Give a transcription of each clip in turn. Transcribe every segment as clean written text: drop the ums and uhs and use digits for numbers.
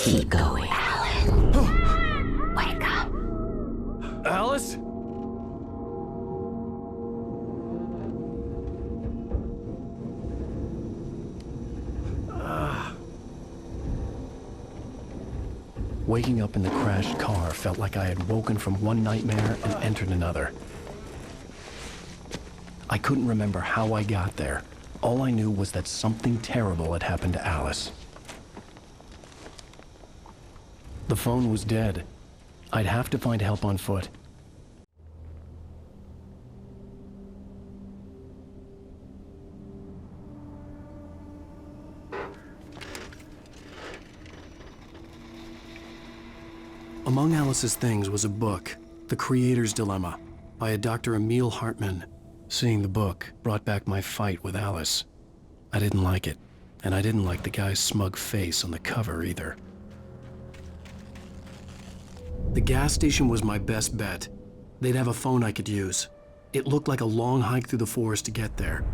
Keep going. Alan! Wake up. Alice? Waking up in the crashed car felt like I had woken from one nightmare and entered another. I couldn't remember how I got there. All I knew was that something terrible had happened to Alice. The phone was dead. I'd have to find help on foot. Among Alice's things was a book, The Creator's Dilemma, by a Dr. Emil Hartman. Seeing the book brought back my fight with Alice. I didn't like it, and I didn't like the guy's smug face on the cover either. The gas station was my best bet. They'd have a phone I could use. It looked like a long hike through the forest to get there.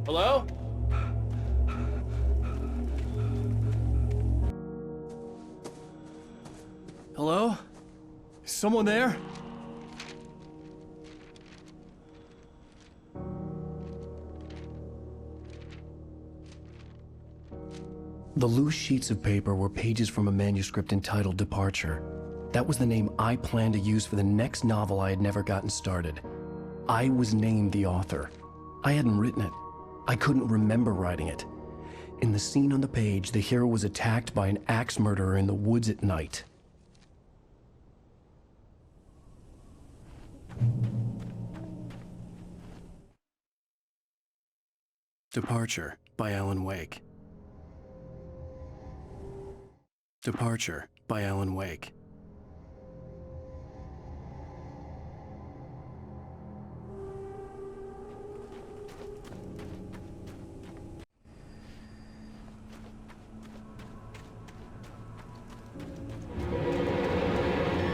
Hello? Hello? Is someone there? The loose sheets of paper were pages from a manuscript entitled Departure. That was the name I planned to use for the next novel I had never gotten started. I was named the author. I hadn't written it. I couldn't remember writing it. In the scene on the page, the hero was attacked by an axe murderer in the woods at night. Departure by Alan Wake. Departure by Alan Wake.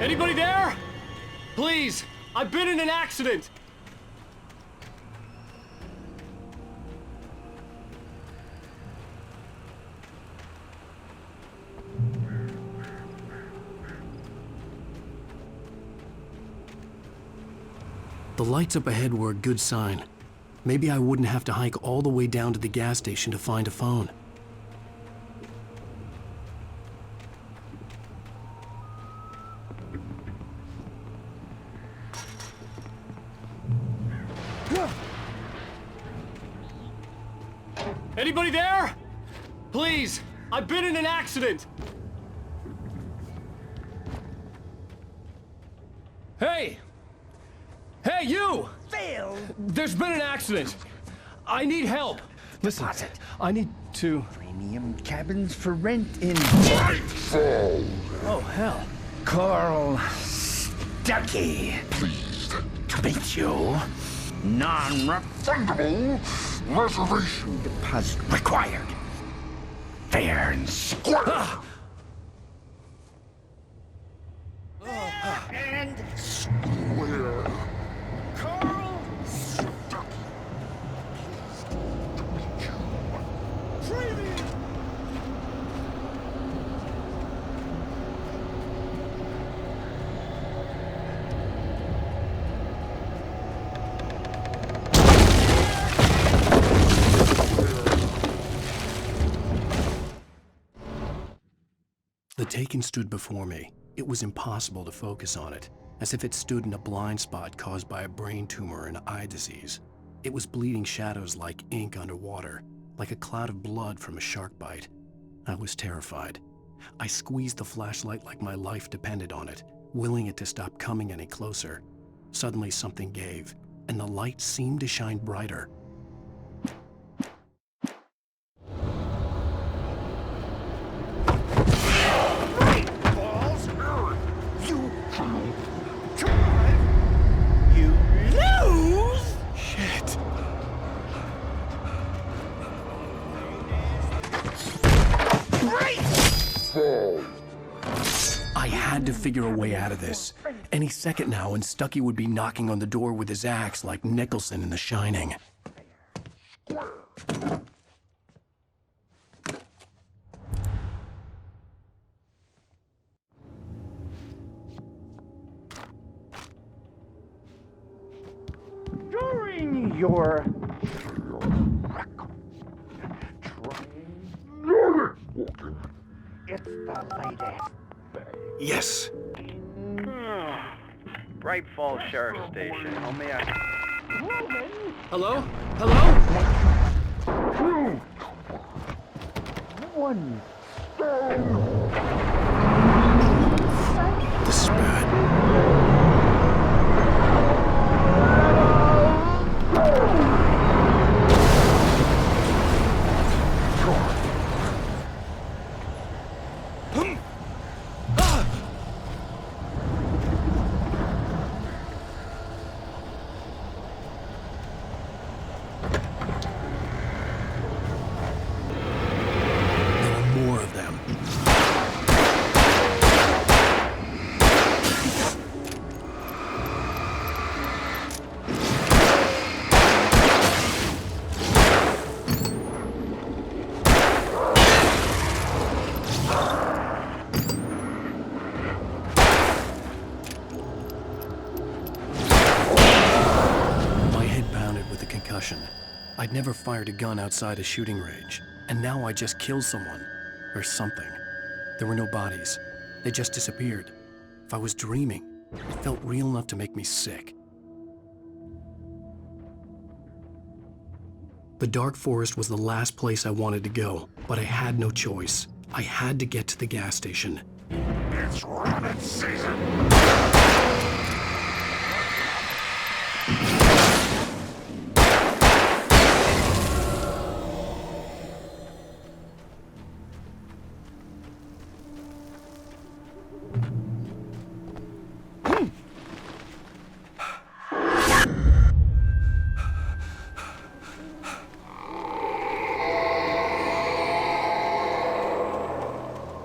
Anybody there? Please, I've been in an accident. The lights up ahead were a good sign. Maybe I wouldn't have to hike all the way down to the gas station to find a phone. Anybody there? Please, I've been in an accident. Hey! Hey, you! Phil! There's been an accident. I need help. Listen, I need to... Premium cabins for rent in... Oh, hell. Carl Stuckey. Pleased To meet you. Non-refundable reservation deposit required. Fair and square. And where Carl Stuckey. Premium. The Taken stood before me. It was impossible to focus on it, as if it stood in a blind spot caused by a brain tumor and eye disease. It was bleeding shadows like ink underwater, like a cloud of blood from a shark bite. I was terrified. I squeezed the flashlight like my life depended on it, willing it to stop coming any closer. Suddenly something gave, and the light seemed to shine brighter. fall. I had to figure a way out of this. Any second now, and Stucky would be knocking on the door with his axe like Nicholson in The Shining. During your it's the latest. Yes! Bright Falls Sheriff Station. How may I? Hello? Hello? One This is bad. There were more of them. My head pounded with the concussion. I'd never fired a gun outside a shooting range, and now I just killed someone. Or something. There were no bodies. They just disappeared. If I was dreaming, it felt real enough to make me sick. The dark forest was the last place I wanted to go, but I had no choice. I had to get to the gas station. It's rabbit season.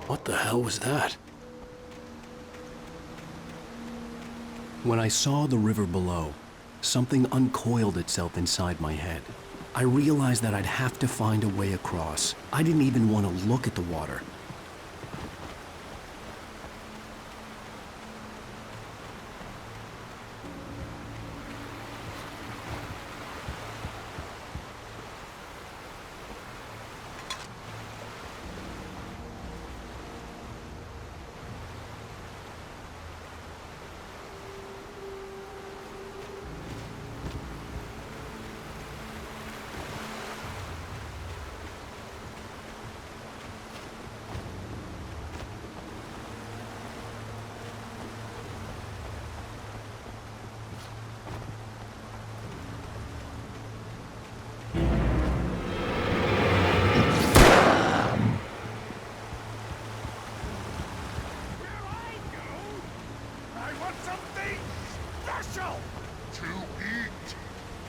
What the hell was that? When I saw the river below, something uncoiled itself inside my head. I realized that I'd have to find a way across. I didn't even want to look at the water.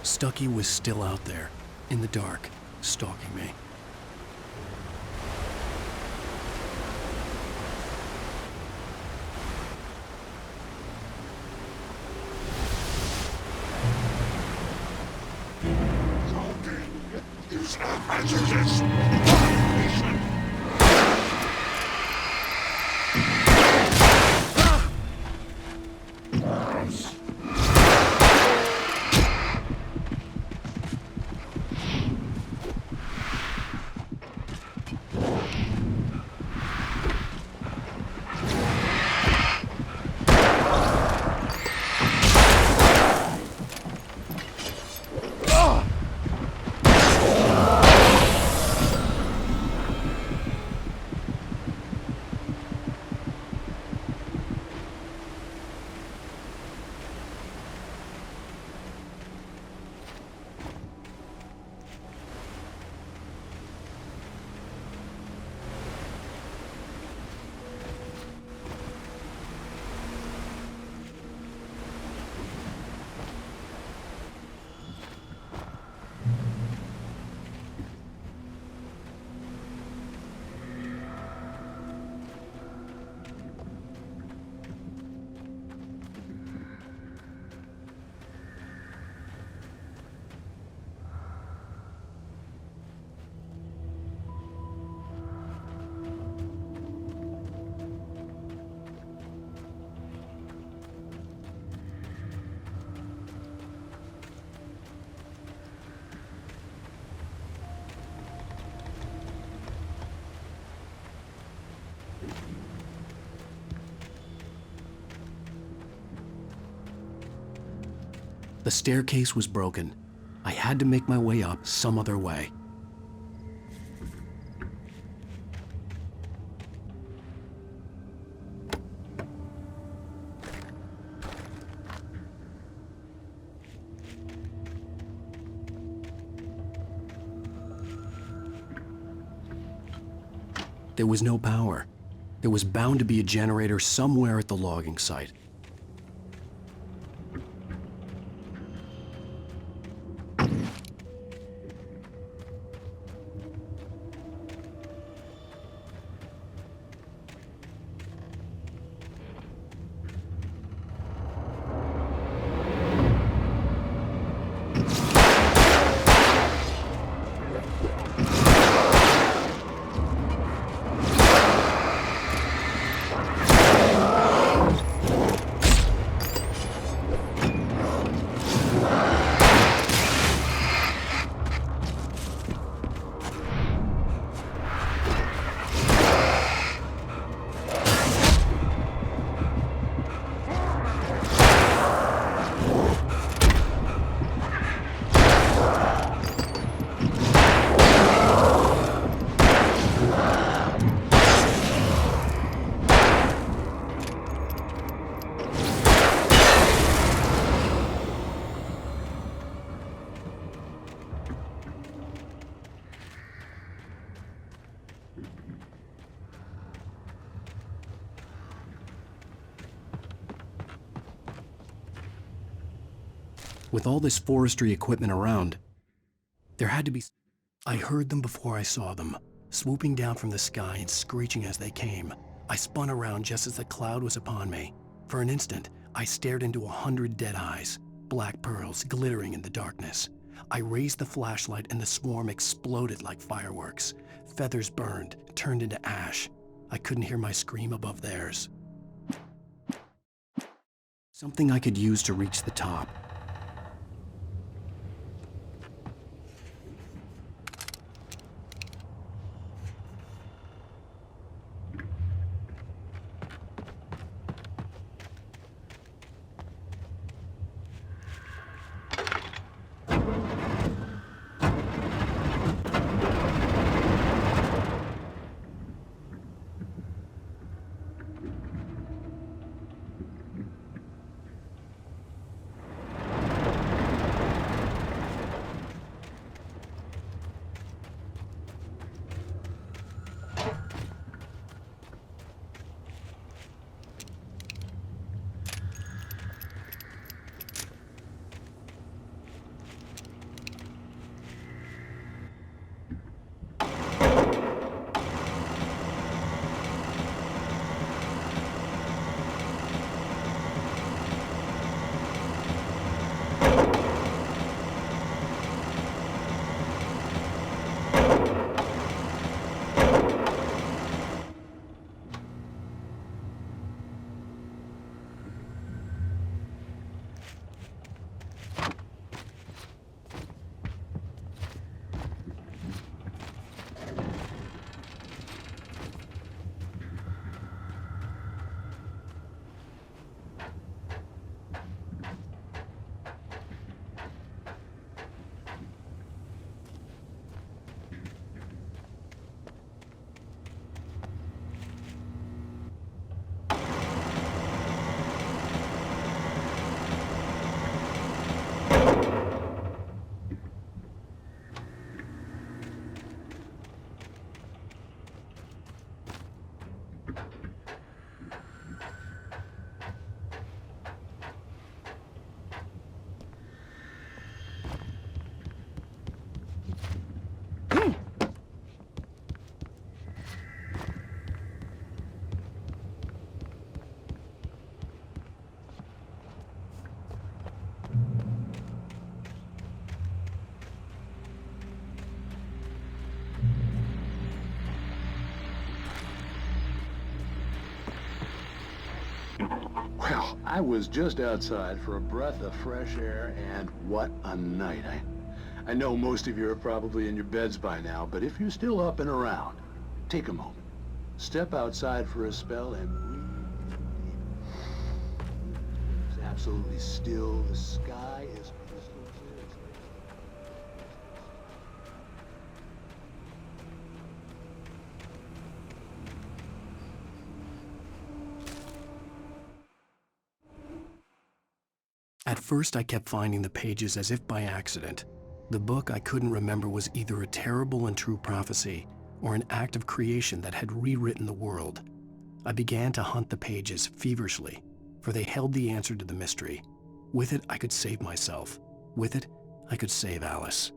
Stucky was still out there, in the dark, stalking me. Use our messages. The staircase was broken. I had to make my way up some other way. There was no power. There was bound to be a generator somewhere at the logging site. With all this forestry equipment around, there had to be... I heard them before I saw them, swooping down from the sky and screeching as they came. I spun around just as the cloud was upon me. For an instant, I stared into 100 dead eyes, black pearls glittering in the darkness. I raised the flashlight and the swarm exploded like fireworks. Feathers burned, turned into ash. I couldn't hear my scream above theirs. Something I could use to reach the top. Well, I was just outside for a breath of fresh air, and what a night. I know most of you are probably in your beds by now, but if you're still up and around, take a moment. Step outside for a spell and breathe absolutely still. The sky is crystal clear. At first, I kept finding the pages as if by accident. The book I couldn't remember was either a terrible and true prophecy or an act of creation that had rewritten the world. I began to hunt the pages feverishly, for they held the answer to the mystery. With it, I could save myself. With it, I could save Alice.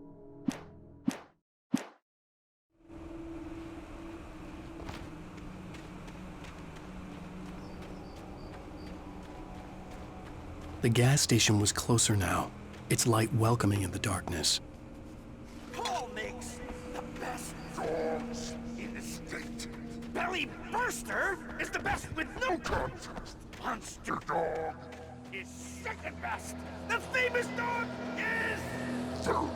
The gas station was closer now, its light welcoming in the darkness. Paul makes the best. Dogs in the state. Belly Burster is the best with no Contest. monster. Dog. Is second best. The famous dog is. Food.